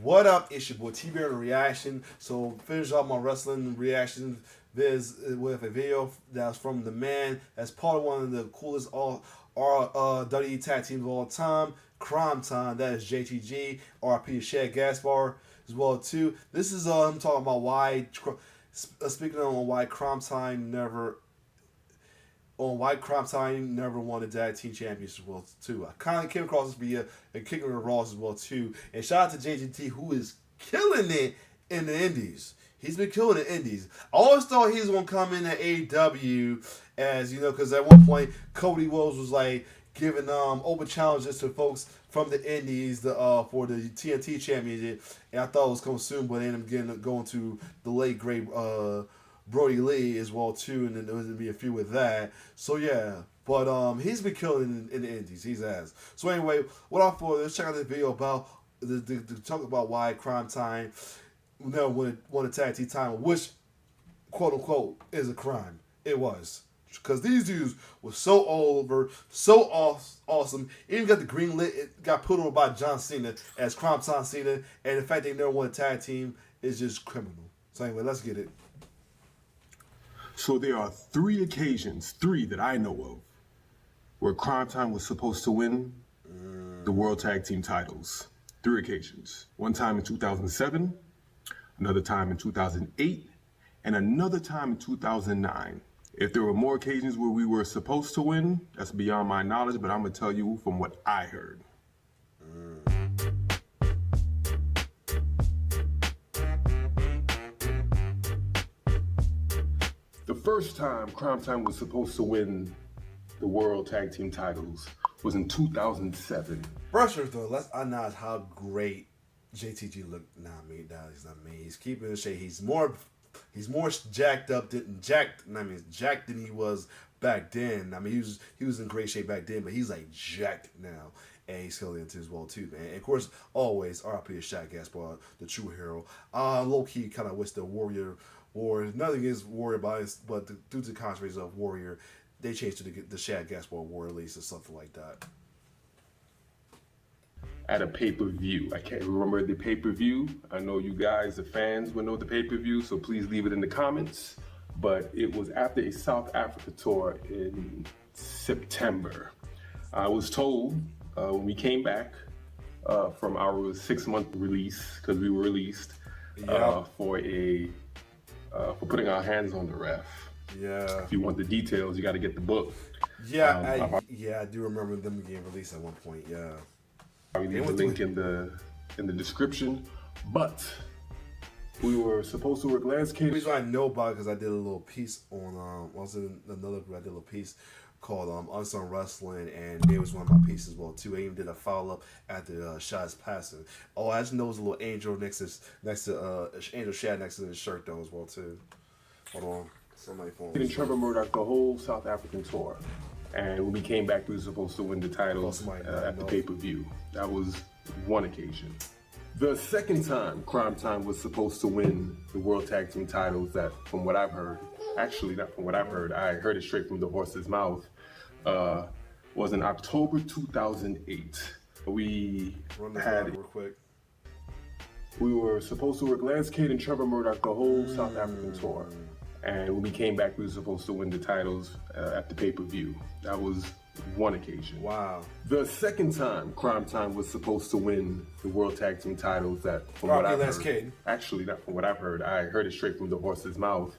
What up? It's your boy T-Bear Reaction. So finish off my wrestling reaction viz with a video that's from the man that's part of one of the coolest WWE tag teams of all time, Cryme Tyme. That is JTG, RP Shad Gaspar as well too. This is him talking about why speaking on why Cryme Tyme never won the tag team championship as well too. I kind of came across this via a Kicking with Ross as well too. And shout out to JGT who is killing it in the Indies. He's been killing the Indies. I always thought he was gonna come in at AEW as because at one point Cody Rhodes was like giving open challenges to folks from the Indies for the TNT championship, and I thought it was coming soon, but ended up going to the late great Brody Lee as well too, and then there was gonna be a few with that. So yeah, but he's been killing in the Indies. He's ass. So anyway, without further, let's check out this video about the talk about why Cryme Tyme never won a tag team title, which quote unquote is a crime. It was. Because these dudes were so over, so awesome. Even got the green lit, it got put over by John Cena as Cryme Tyme Cena, and the fact they never won a tag team is just criminal. So anyway, let's get it. So there are three occasions, three that I know of, where Cryme Tyme was supposed to win the World Tag Team titles. Three occasions. One time in 2007, another time in 2008, and another time in 2009. If there were more occasions where we were supposed to win, that's beyond my knowledge, but I'm going to tell you from what I heard. The first time Cryme Tyme was supposed to win the World Tag Team titles was in 2007. First though, let's acknowledge how great JTG looked. He's not me. He's keeping in shape. He's more jacked than he was back then. I mean, he was in great shape back then, but he's like jacked now, and he's still into as well too, man. And of course, always RP is Shad Gaspar, the true hero. Low key, kind of wish the Warrior. Nothing against Warrior, but due to the controversy of Warrior, they changed to the Shad Gaspar Warrior release or something like that. At a pay-per-view. I can't remember the pay-per-view. I know you guys, the fans, will know the pay-per-view, so please leave it in the comments. But it was after a South Africa tour in September. I was told when we came back from our 6-month release, because we were released, for putting our hands on the ref. Yeah. If you want the details, you got to get the book. Yeah, I do remember them getting released at one point. Yeah. I'll leave the link in the description. But we were supposed to work landscape. The reason I know about it because I did a little piece on I was in another group. I did a little piece called Unsung Wrestling, and they was one of my pieces as well too. I even did a follow up after Shad's passing. Oh, I just know there's a little angel next to Angel Shad next to the shirt though as well too. Hold on, somebody phone. And Trevor Murdoch the whole South African tour. And when we came back, we were supposed to win the titles at the pay-per-view. That was one occasion. The second time Cryme Tyme was supposed to win the World Tag Team titles, that from what I've heard, actually not from what I've heard, I heard it straight from the horse's mouth, was in October 2008. We were supposed to work Lance Cade and Trevor Murdoch the whole South African tour. And when we came back, we were supposed to win the titles at the pay-per-view. That was one occasion. Wow. The second time Cryme Tyme was supposed to win the World Tag Team titles, that from what I've heard, actually not from what I've heard, I heard it straight from the horse's mouth,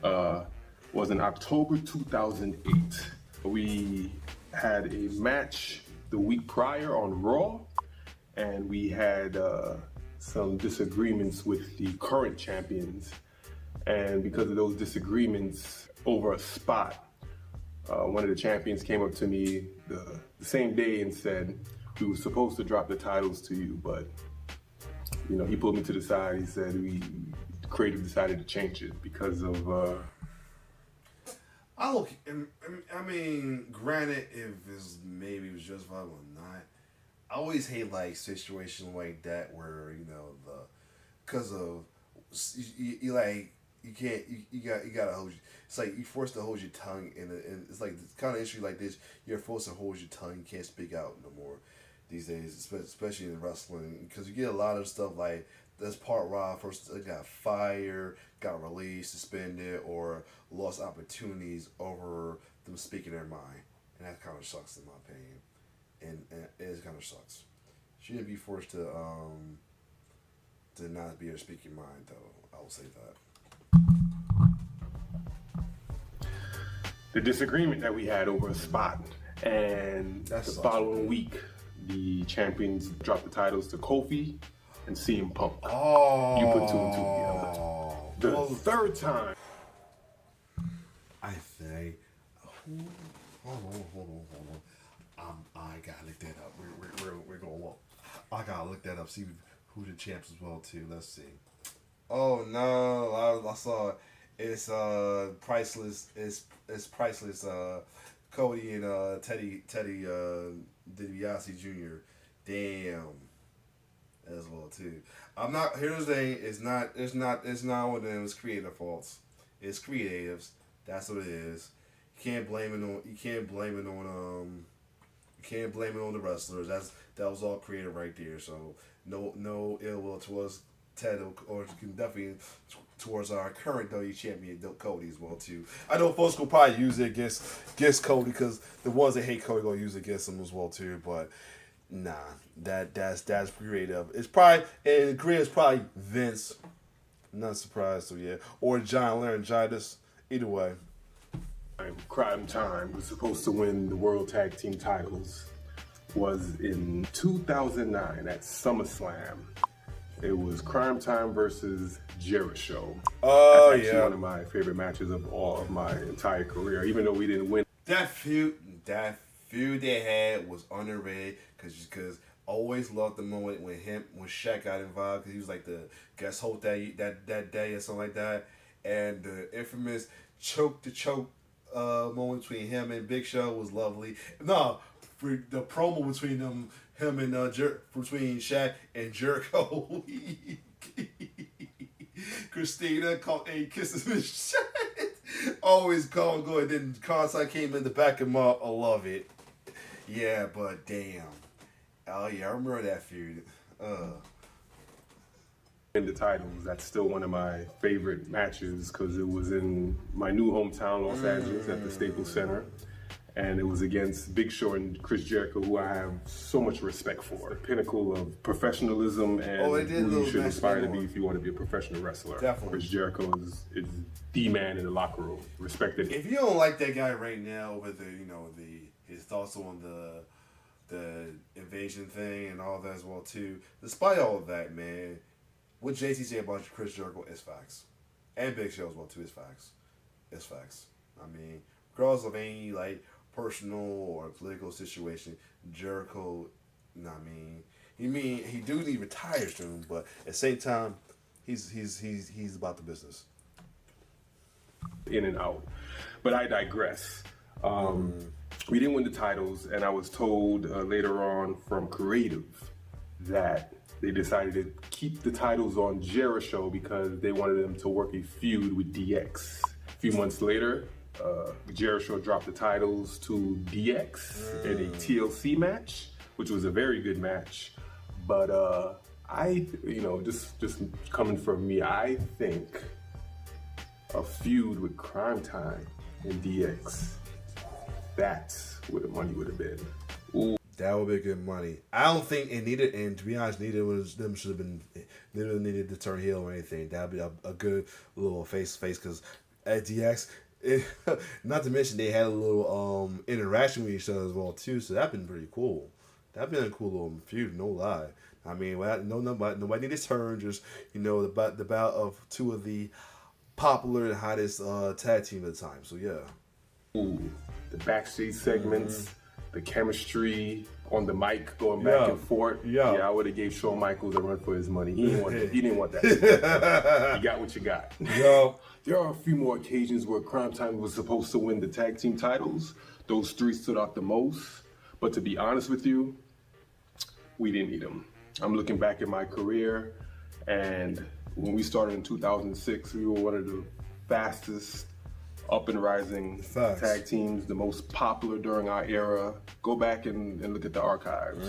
was in October 2008. We had a match the week prior on Raw, and we had some disagreements with the current champions. And because of those disagreements over a spot, one of the champions came up to me the same day and said, we were supposed to drop the titles to you, but he pulled me to the side. He said the creative decided to change it because of I mean, granted, if maybe it was justified or not, I always hate like situations like that where because of you gotta hold. It's like you're forced to hold your tongue, and it's like this kind of issue like this. You're forced to hold your tongue. You can't speak out no more. these days, especially in wrestling, because you get a lot of stuff like this part raw first got fired, got released, suspended, or lost opportunities over them speaking their mind, and that kind of sucks in my opinion, and it kind of sucks. Shouldn't be forced to not be able to speak your mind though. I will say that. The disagreement that we had over a spot, and the following week, the champions dropped the titles to Kofi and CM Punk. Oh, you put two and two together. The third time, I think. Hold on. I gotta look that up. We're gonna look. I gotta look that up. See who the champs as well too. Let's see. Oh no, I saw it. It's priceless. It's priceless. Cody and Teddy DiBiase Jr. Damn. As well too. I'm not. Here's the thing. It's not one of them. It's creative faults. It's creatives. That's what it is. You can't blame it on. You can't blame it on the wrestlers. That was all creative right there. So no ill will towards Ted, or can definitely towards our current WWE champion Cody as well too. I know folks will probably use it against Cody, because the ones that hate Cody gonna use it against him as well too. But nah, that's creative. It's probably, and creative is probably Vince. I'm not surprised. So yeah, or John Laryngitis. Either way. Cryme Tyme was supposed to win the World Tag Team titles. Was in 2009 at SummerSlam. It was Cryme Tyme versus Jericho. Oh, that's actually one of my favorite matches of all of my entire career, even though we didn't win. That feud they had was underrated, because always loved the moment when Shaq got involved, because he was like the guest host that day or something like that, and the infamous choke moment between him and Big Show was lovely. No, the promo between him and between Shaq and Jericho. Christina kisses his shit. Always calm, good. Then Contact came in the back of him up. I love it. Yeah, but damn. Oh yeah, I remember that feud. In the titles, that's still one of my favorite matches, because it was in my new hometown, Los Angeles, at the Staples Center. And it was against Big Show and Chris Jericho, who I have so much respect for. The pinnacle of professionalism and who you should aspire to be if you want to be a professional wrestler. Definitely. Chris Jericho is the man in the locker room. Respected. If you don't like that guy right now with his thoughts on the invasion thing and all that as well too, despite all of that, man, what JT said about Chris Jericho is facts. And Big Show as well too is facts. It's facts. I mean, regardless of any like personal or political situation, Jericho, he do need retire soon, but at the same time, he's about the business. In and out. But I digress. We didn't win the titles, and I was told later on from Creative that they decided to keep the titles on Jericho because they wanted them to work a feud with DX. A few months later, Jericho dropped the titles to DX in a TLC match, which was a very good match. But just coming from me, I think a feud with Cryme Tyme and DX, that's where the money would have been. Ooh. That would be good money. I don't think and to be honest, neither of them should have been. Neither needed to turn heel or anything. That'd be a good little face because at DX, not to mention they had a little interaction with each other as well too. So that'd been pretty cool. That'd been a cool little feud, no lie. I mean, nobody needed to turn. Just the bout of two of the popular and hottest tag team at the time. So yeah. Ooh, the backstage segments. The chemistry on the mic going back and forth. Yeah, I would have gave Shawn Michaels a run for his money. He didn't want that. You got what you got. Yeah. There are a few more occasions where Cryme Tyme was supposed to win the tag team titles. Those three stood out the most. But to be honest with you, we didn't need them. I'm looking back at my career, and when we started in 2006, we were one of the fastest up and rising tag teams, the most popular during our era. Go back and look at the archives.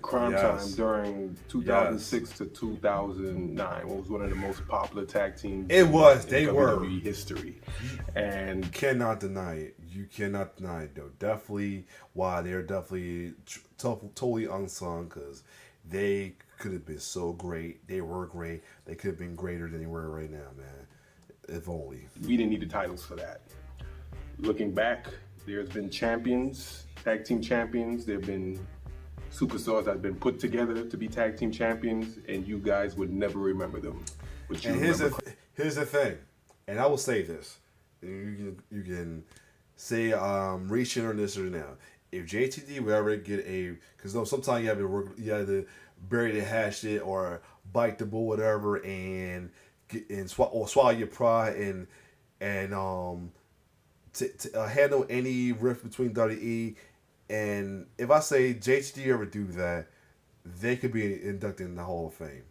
Cryme Tyme during 2006 to 2009 was one of the most popular tag teams. It was. In they WWE were history, and you cannot deny it. You cannot deny it, though. Definitely, why they're definitely totally unsung, because they could have been so great. They were great. They could have been greater than they were right now, man. If only. We didn't need the titles for that. Looking back, there's been champions, tag team champions. There have been superstars that have been put together to be tag team champions, and you guys would never remember them. But you here's the thing, and I will say this. You can say reaching or this or now. If JTD would ever get because sometimes you have to bury the hash it or bite the bull, whatever, and swallow your pride and handle any rift between WWE. And if I say JTD ever do that, they could be inducted in the Hall of Fame.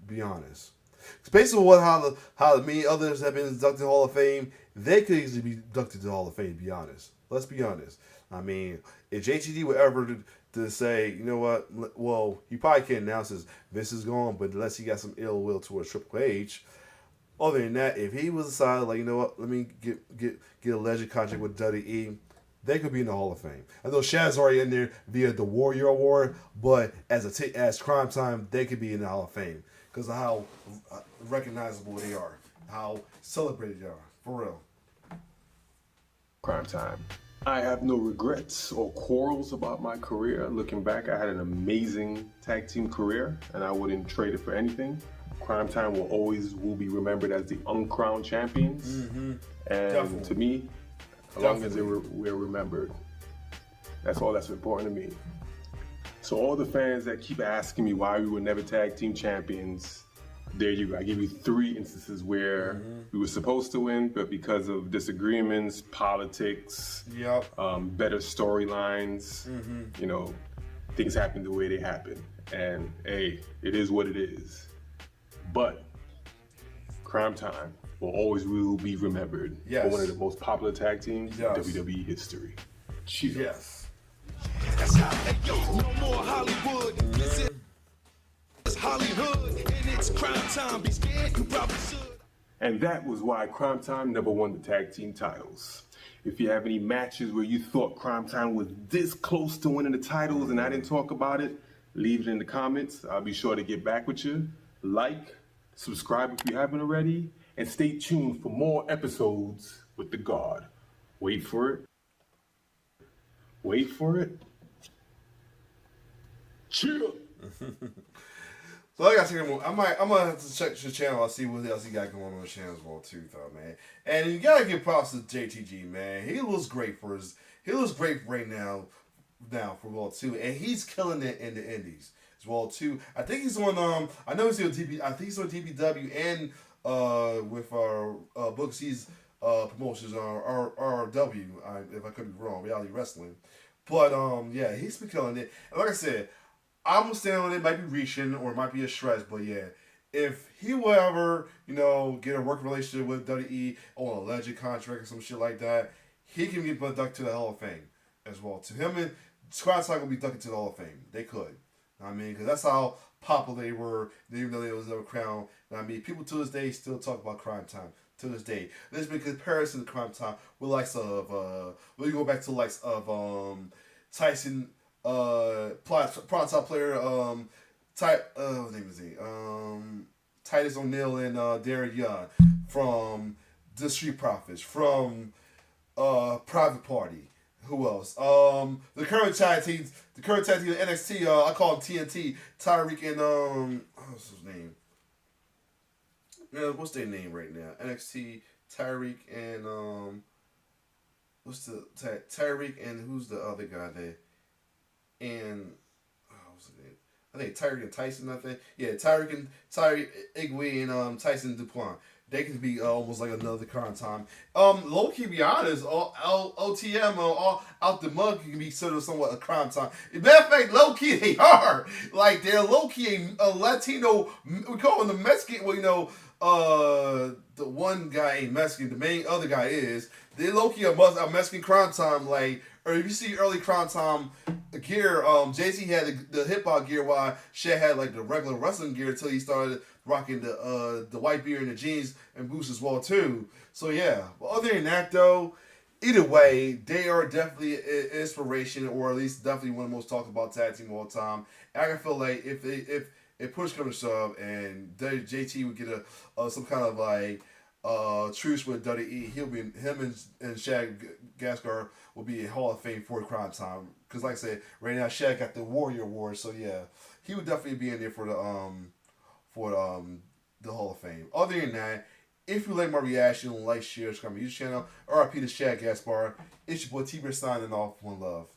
Be honest. It's basically how many others have been inducted in the Hall of Fame. They could easily be inducted to the Hall of Fame. Be honest. Let's be honest. I mean, if JTD would ever to say, you know what? Well, he probably can't announce this is gone, but unless he got some ill will towards Triple H. Other than that, if he was decided, like, you know what, let me get a legend contract with WWE, they could be in the Hall of Fame. I know Shad's already in there via the Warrior Award, but as Cryme Tyme, they could be in the Hall of Fame because of how recognizable they are, how celebrated they are, for real. Cryme Tyme. I have no regrets or quarrels about my career. Looking back, I had an amazing tag team career, and I wouldn't trade it for anything. Cryme Tyme will be remembered as the uncrowned champions. And definitely. To me, as long as we're remembered, that's all that's important to me. So all the fans that keep asking me why we were never tag team champions, there you go. I give you 3 instances where we were supposed to win, but because of disagreements, politics, better storylines, things happen the way they happen. And hey, it is what it is. But Cryme Tyme will be remembered for one of the most popular tag teams in WWE history. Cheers. Yes. No more Hollywood. It's Hollywood, and it's Cryme Tyme. Be scared, you probably should. And that was why Cryme Tyme never won the tag team titles. If you have any matches where you thought Cryme Tyme was this close to winning the titles and I didn't talk about it, leave it in the comments. I'll be sure to get back with you. Like, subscribe if you haven't already, and stay tuned for more episodes with the God. Wait for it. Wait for it. Chill. So I got to check I'm gonna have to check the channel. I'll see what else he got going on the channel as well too, though, man. And you gotta give props to JTG, man. He looks great right now for Raw too, and he's killing it in the Indies as well too. I think he's on I know he's on DPW and with our Booker C's promotions RW. If I could be wrong, Reality Wrestling. But yeah, he's been killing it. And like I said, I'm gonna stand on it. Might be reaching or it might be a stretch, but yeah, if he will ever, get a working relationship with WWE on a legend contract or some shit like that, he can get inducted to the Hall of Fame as well. To him and Cryme Tyme will be inducted to the Hall of Fame. They could. I mean, because that's how popular they were, even though they was never crowned. I mean, people to this day still talk about Cryme Tyme. To this day, there's been comparison to Cryme Tyme with likes of we go back to likes of Tyson, top player what name is he? Titus O'Neil and Derek Young from the Street Profits, from Private Party. Who else? The current tag team of NXT. I call him TNT. Tyreek and what's his name? What's their name right now? NXT, Tyreek and what's the Tyreek and who's the other guy there? And what's the name? I think Tyreek and Tyson. I think Tyreek Igwe and Tyson Dupont. They can be almost like another Cryme Tyme. Low key, be honest, OTM out the mug can be considered somewhat a Cryme Tyme. Matter of fact, low key they are. Like they're low key a Latino. We call them the Mexican. Well, the one guy ain't Mexican. The main other guy is. They low-key a Mexican Cryme Tyme, like, or if you see early Cryme Tyme gear, Jay-Z had the hip-hop gear while Shaq had, like, the regular wrestling gear until he started rocking the white beard and the jeans and boots as well, too. So, yeah. But other than that, though, either way, they are definitely an inspiration, or at least definitely one of the most talked about tag team of all time. And I can feel like if push comes to shove and JT would get some kind of like truce with WWE, him and Shaq Gaskar will be in Hall of Fame for Cryme Tyme. Because like I said, right now Shaq got the Warrior Award, so yeah, he would definitely be in there for the Hall of Fame. Other than that, if you like my reaction, like, share, subscribe to my YouTube channel. RIP to Shaq Gaspar. It's your boy T-Bear signing off. One love.